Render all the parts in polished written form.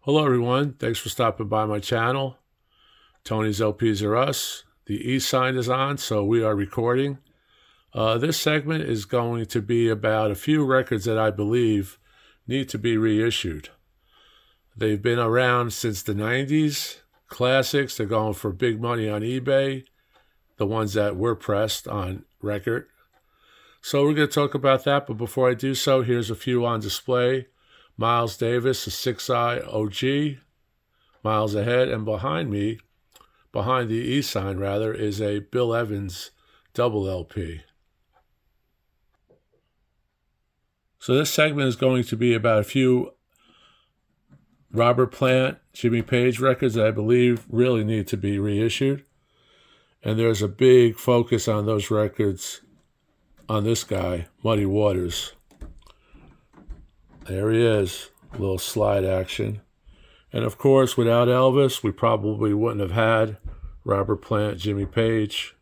Hello everyone, thanks for stopping by my channel. Tony's LPs are us. The E sign is on, so we are recording. This segment is going to be about a few records that I believe need to be reissued. They've been around since the 90s, classics. They're going for big money on eBay, the ones that were pressed on record. So we're going to talk about that, but before I do so, here's a few on display. Miles Davis, a 6i OG, miles ahead, and behind me, behind the E sign rather, is a Bill Evans double LP. So this segment is going to be about a few Robert Plant, Jimmy Page records that I believe really need to be reissued. And there's a big focus on those records on this guy, Muddy Waters. There he is, a little slide action. And of course, without Elvis, we probably wouldn't have had Robert Plant, Jimmy Page.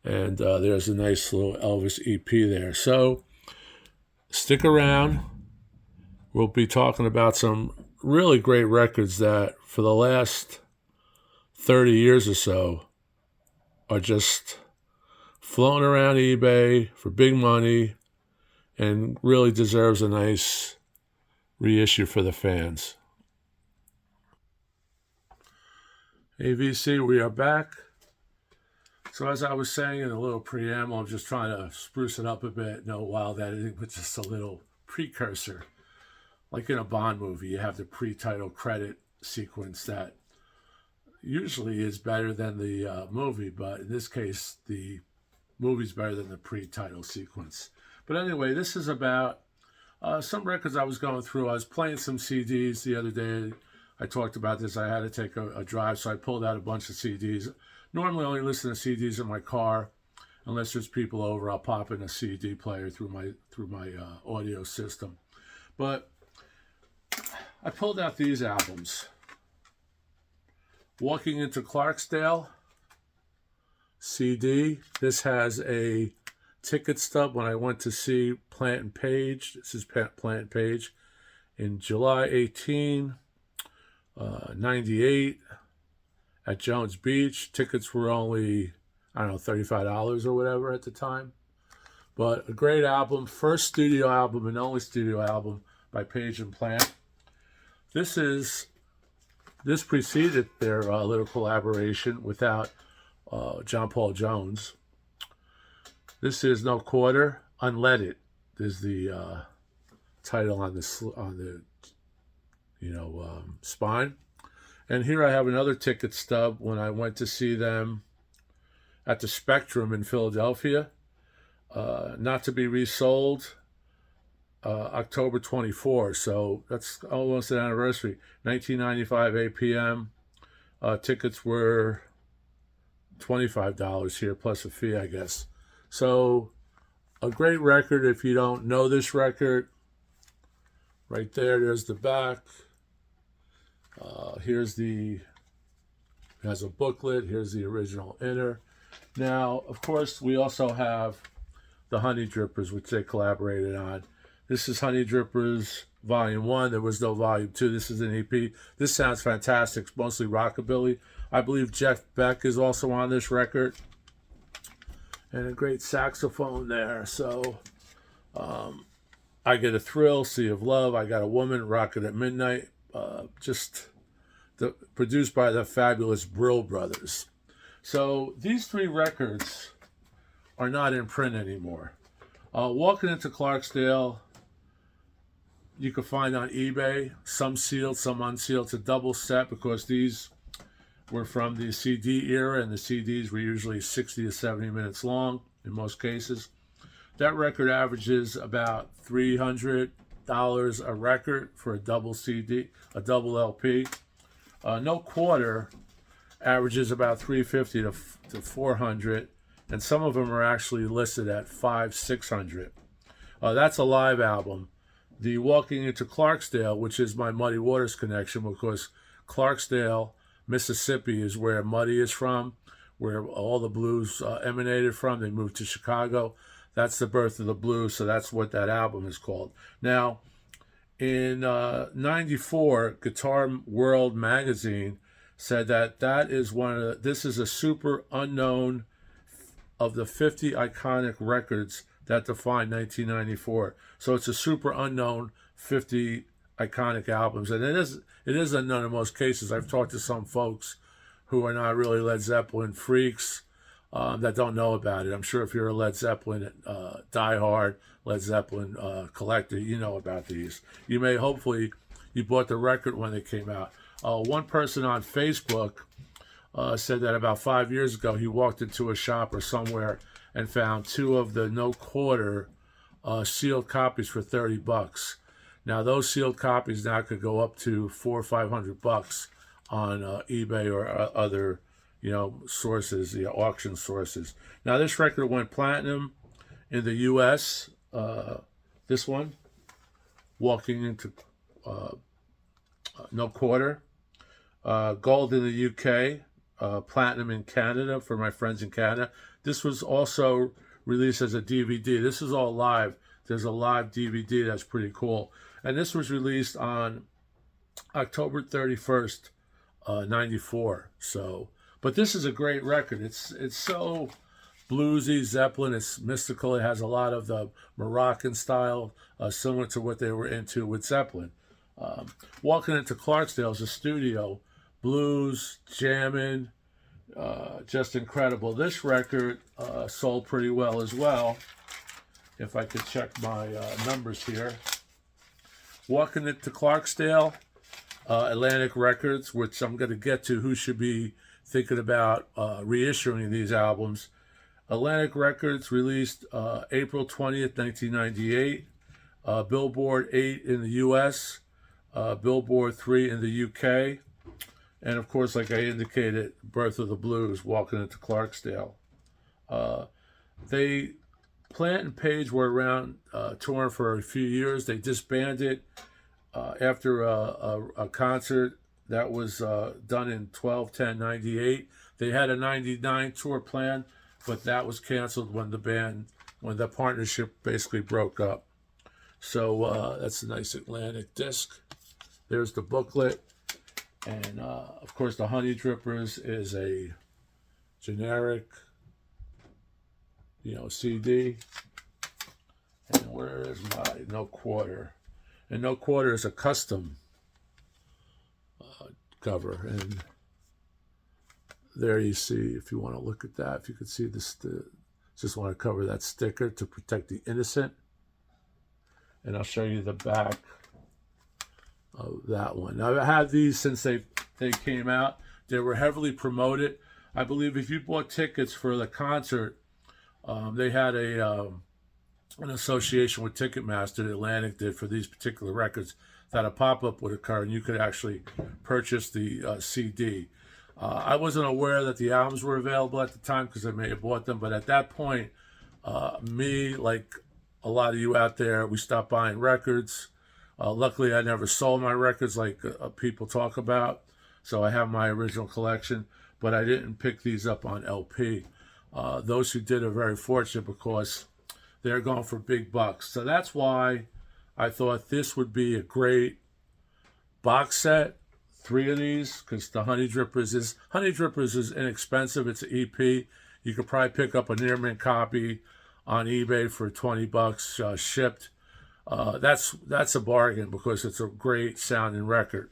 And there's a nice little Elvis EP there. So stick around. We'll be talking about some really great records that for the last 30 years or so are just floating around eBay for big money and really deserves a nice reissue for the fans. AVC, we are back. So as I was saying in a little preamble, I'm just trying to spruce it up a bit. No wild editing, but just a little precursor. Like in a Bond movie, you have the pre-title credit sequence that usually is better than the movie, but in this case, the movie's better than the pre-title sequence. But anyway, this is about some records I was going through. I was playing some CDs the other day. I talked about this. I had to take a drive, so I pulled out a bunch of CDs. Normally, I only listen to CDs in my car. Unless there's people over, I'll pop in a CD player through my audio system. But I pulled out these albums. Walking into Clarksdale CD. This has a ticket stub when I went to see Plant and Page. This is Plant and Page in July 18, 98 at Jones Beach. Tickets were only, I don't know, $35 or whatever at the time. But a great album, first studio album and only studio album by Page and Plant. This preceded their little collaboration without John Paul Jones. This is No Quarter, Unledded is the title on the spine. And here I have another ticket stub when I went to see them at the Spectrum in Philadelphia. Not to be resold, October 24. So that's almost an anniversary. 1995 APM. Tickets were $25 here plus a fee, I guess. So a great record. If you don't know this record, right there's the back. It has a booklet. Here's the original inner. Now, of course, we also have the Honey Drippers, which they collaborated on. This is Honey Drippers Volume 1. There was no Volume 2. This is an EP. This sounds fantastic. It's mostly rockabilly. I believe Jeff Beck is also on this record. And a great saxophone there. So, I Get a Thrill, Sea of Love, I Got a Woman, Rocket at Midnight. Produced by the fabulous Brill Brothers. So these three records are not in print anymore. Walking into Clarksdale, you can find on eBay, some sealed, some unsealed. It's a double set because these were from the CD era, and the CDs were usually 60 to 70 minutes long in most cases. That record averages about $300 a record for a double CD, a double LP. No Quarter averages about $350 to $400, and some of them are actually listed at $500-600. That's a live album. The Walking into Clarksdale, which is my Muddy Waters connection, because Clarksdale, Mississippi is where Muddy is from, where all the blues emanated from. They moved to Chicago. That's the birth of the blues, so that's what that album is called. Now, In 94, Guitar World magazine said that this is a super unknown of the 50 iconic records that define 1994. So it's a super unknown 50 iconic albums, and it is unknown in most cases. I've talked to some folks who are not really Led Zeppelin freaks that don't know about it. I'm sure if you're a Led Zeppelin diehard Led Zeppelin collector, you know about these. You may hopefully you bought the record when they came out. One person on Facebook said that about 5 years ago he walked into a shop or somewhere and found two of the no quarter sealed copies for $30. Now those sealed copies now could go up to $400 or $500 on eBay or other sources, auction sources. Now this record went platinum in the U.S. This one, Walking into No Quarter, gold in the U.K., platinum in Canada for my friends in Canada. This was also released as a DVD. This is all live. There's a live DVD that's pretty cool. And this was released on October 31st, 94. So, but this is a great record. It's so bluesy, Zeppelin. It's mystical. It has a lot of the Moroccan style, similar to what they were into with Zeppelin. Walking into Clarksdale is a studio, blues, jamming, just incredible. This record sold pretty well as well. If I could check my numbers here. Walking into Clarksdale, Atlantic Records, which I'm going to get to who should be thinking about reissuing these albums. Atlantic Records released April 20th, 1998. Billboard 8 in the U.S., Billboard 3 in the U.K., and of course, like I indicated, Birth of the Blues, Walking into Clarksdale. Plant and Page were around touring for a few years. They disbanded after a concert that was done in 12/10/98. They had a 99 tour plan, but that was canceled when the partnership basically broke up. So that's a nice Atlantic disc. There's the booklet. And of course, the Honey Drippers is a generic, CD. And where is my No Quarter? And No Quarter is a custom cover. And there you see, if you want to look at that, if you could see this, just want to cover that sticker to protect the innocent. And I'll show you the back of that one. Now, I've had these since they came out. They were heavily promoted. I believe if you bought tickets for the concert, they had an association with Ticketmaster, Atlantic did, for these particular records, that a pop-up would occur and you could actually purchase the CD. I wasn't aware that the albums were available at the time because I may have bought them, but at that point, me, like a lot of you out there, we stopped buying records. Luckily, I never sold my records like people talk about, so I have my original collection, but I didn't pick these up on LP. Those who did are very fortunate because they're going for big bucks. So that's why I thought this would be a great box set, 3 of these, because the Honey Drippers is inexpensive. It's an EP. You could probably pick up a near mint copy on eBay for $20 shipped. That's a bargain because it's a great sounding record,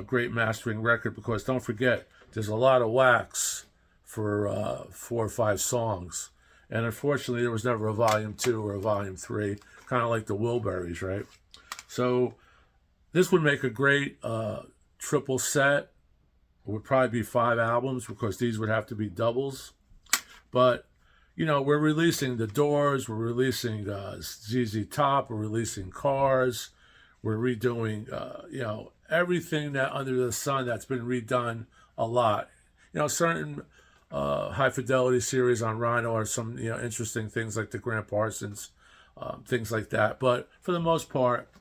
great mastering record. Because don't forget, there's a lot of wax for 4 or 5 songs, and unfortunately, there was never a volume 2 or a volume 3, kind of like the Wilburys, right? So this would make a great triple set. It would probably be 5 albums because these would have to be doubles, but we're releasing The Doors, we're releasing ZZ Top, we're releasing Cars, we're redoing, everything that under the sun that's been redone a lot. Certain high fidelity series on Rhino are some, interesting things like the Grant Parsons, things like that. But for the most part,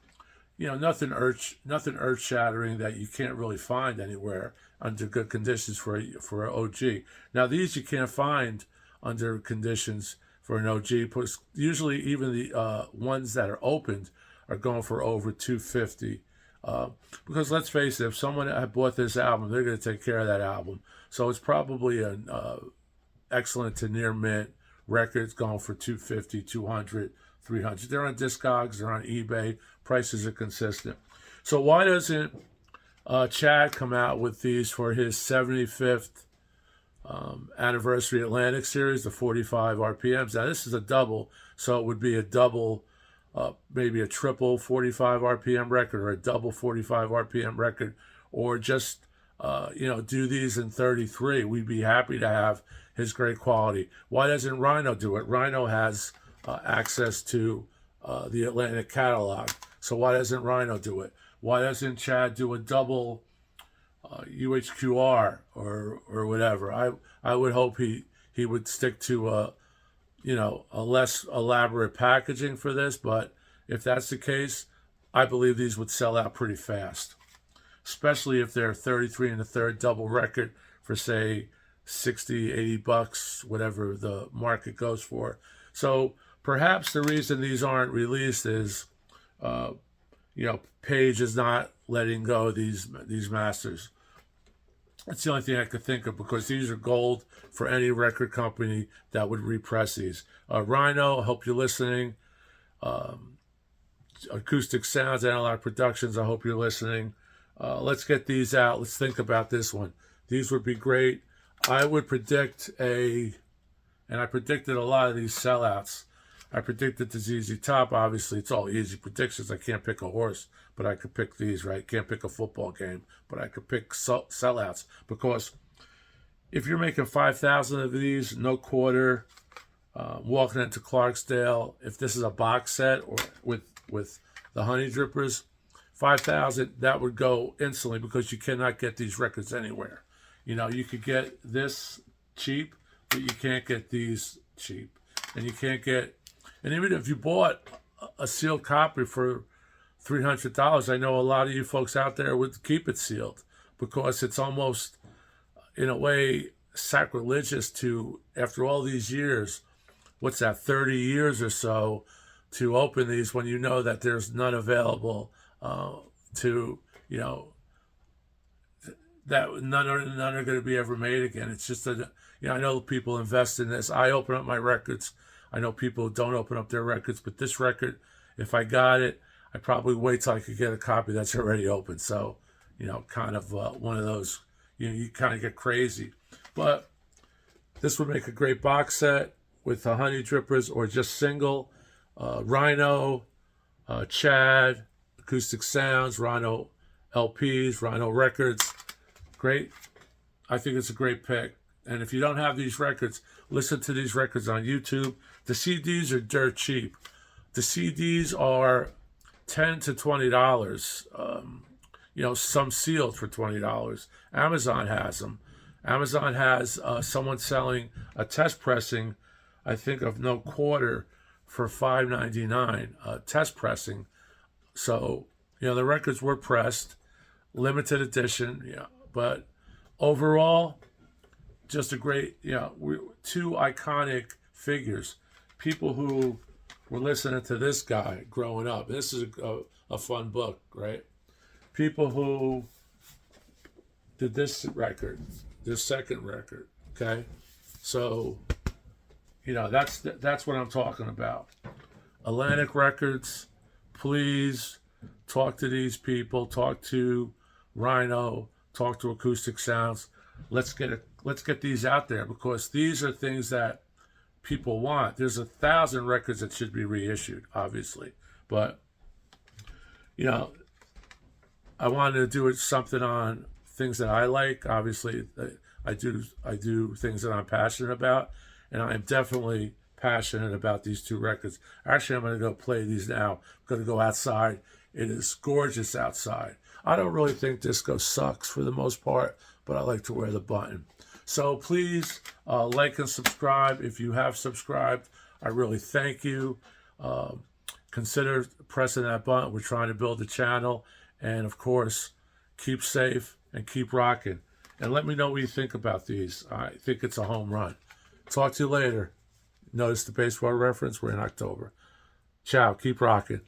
nothing earth shattering that you can't really find anywhere under good conditions for an OG. Now these you can't find under conditions for an OG, because usually even the ones that are opened are going for over $250. Because let's face it, if someone had bought this album, they're going to take care of that album. So it's probably an excellent to near mint record. It's going for $250, $200, $300. They're on Discogs, they're on eBay. Prices are consistent. So why doesn't Chad come out with these for his 75th anniversary Atlantic series, the 45 RPMs? Now this is a double, so it would be a double, maybe a triple 45 RPM record, or a double 45 RPM record, or just do these in 33. We'd be happy to have his great quality. Why doesn't Rhino do it? Rhino has access to the Atlantic catalog, so why doesn't Rhino do it? Why doesn't Chad do a double UHQR or whatever? I would hope he would stick to a less elaborate packaging for this, but if that's the case, I believe these would sell out pretty fast, especially if they're 33 1/3 double record for, say, 60, 80 bucks, whatever the market goes for. So perhaps the reason these aren't released is Page is not letting go of these masters. That's the only thing I could think of, because these are gold for any record company that would repress these. Rhino, I hope you're listening. Acoustic Sounds, Analog Productions, I hope you're listening. Let's get these out. Let's think about this one. These would be great. I would predict and I predicted a lot of these sellouts. I predicted the ZZ Top. Obviously, it's all easy predictions. I can't pick a horse, but I could pick these, right? Can't pick a football game, but I could pick sellouts. Because if you're making 5,000 of these, no quarter, walking into Clarksdale, if this is a box set or with the Honey Drippers, 5,000, that would go instantly, because you cannot get these records anywhere. You could get this cheap, but you can't get these cheap. And you can't get, and even if you bought a sealed copy for $300, I know a lot of you folks out there would keep it sealed, because it's almost, in a way, sacrilegious to, after all these years, what's that, 30 years or so, to open these when you know that there's none available that none are going to be ever made again. It's just that, I know people invest in this. I open up my records. I know people who don't open up their records, but this record, if I got it, I'd probably wait till I could get a copy that's already open. So, kind of one of those, you kind of get crazy. But this would make a great box set with the Honey Drippers, or just single. Rhino, Chad, Acoustic Sounds, Rhino LPs, Rhino Records. Great. I think it's a great pick. And if you don't have these records, listen to these records on YouTube. The CDs are dirt cheap. The CDs are $10 to $20. Some sealed for $20. Amazon has them. Amazon has someone selling a test pressing, I think, of no quarter for $5.99. Test pressing. So, the records were pressed, limited edition, but overall, just a great, two iconic figures. People who were listening to this guy growing up. This is a fun book, right? People who did this record, this second record, okay? So, that's what I'm talking about. Atlantic Records, please talk to these people. Talk to Rhino. Talk to Acoustic Sounds. Let's get these out there, because these are things that people want. There's 1,000 records that should be reissued, obviously, but I wanted to do something on things that I like. Obviously, I do things that I'm passionate about, and I am definitely passionate about these two records. Actually, I'm going to go play these now. I'm going to go outside. It is gorgeous outside. I don't really think disco sucks for the most part, but I like to wear the button. So please like and subscribe. If you have subscribed, I really thank you. Consider pressing that button. We're trying to build a channel. And of course, keep safe and keep rocking. And let me know what you think about these. I think it's a home run. Talk to you later. Notice the baseball reference. We're in October. Ciao. Keep rocking.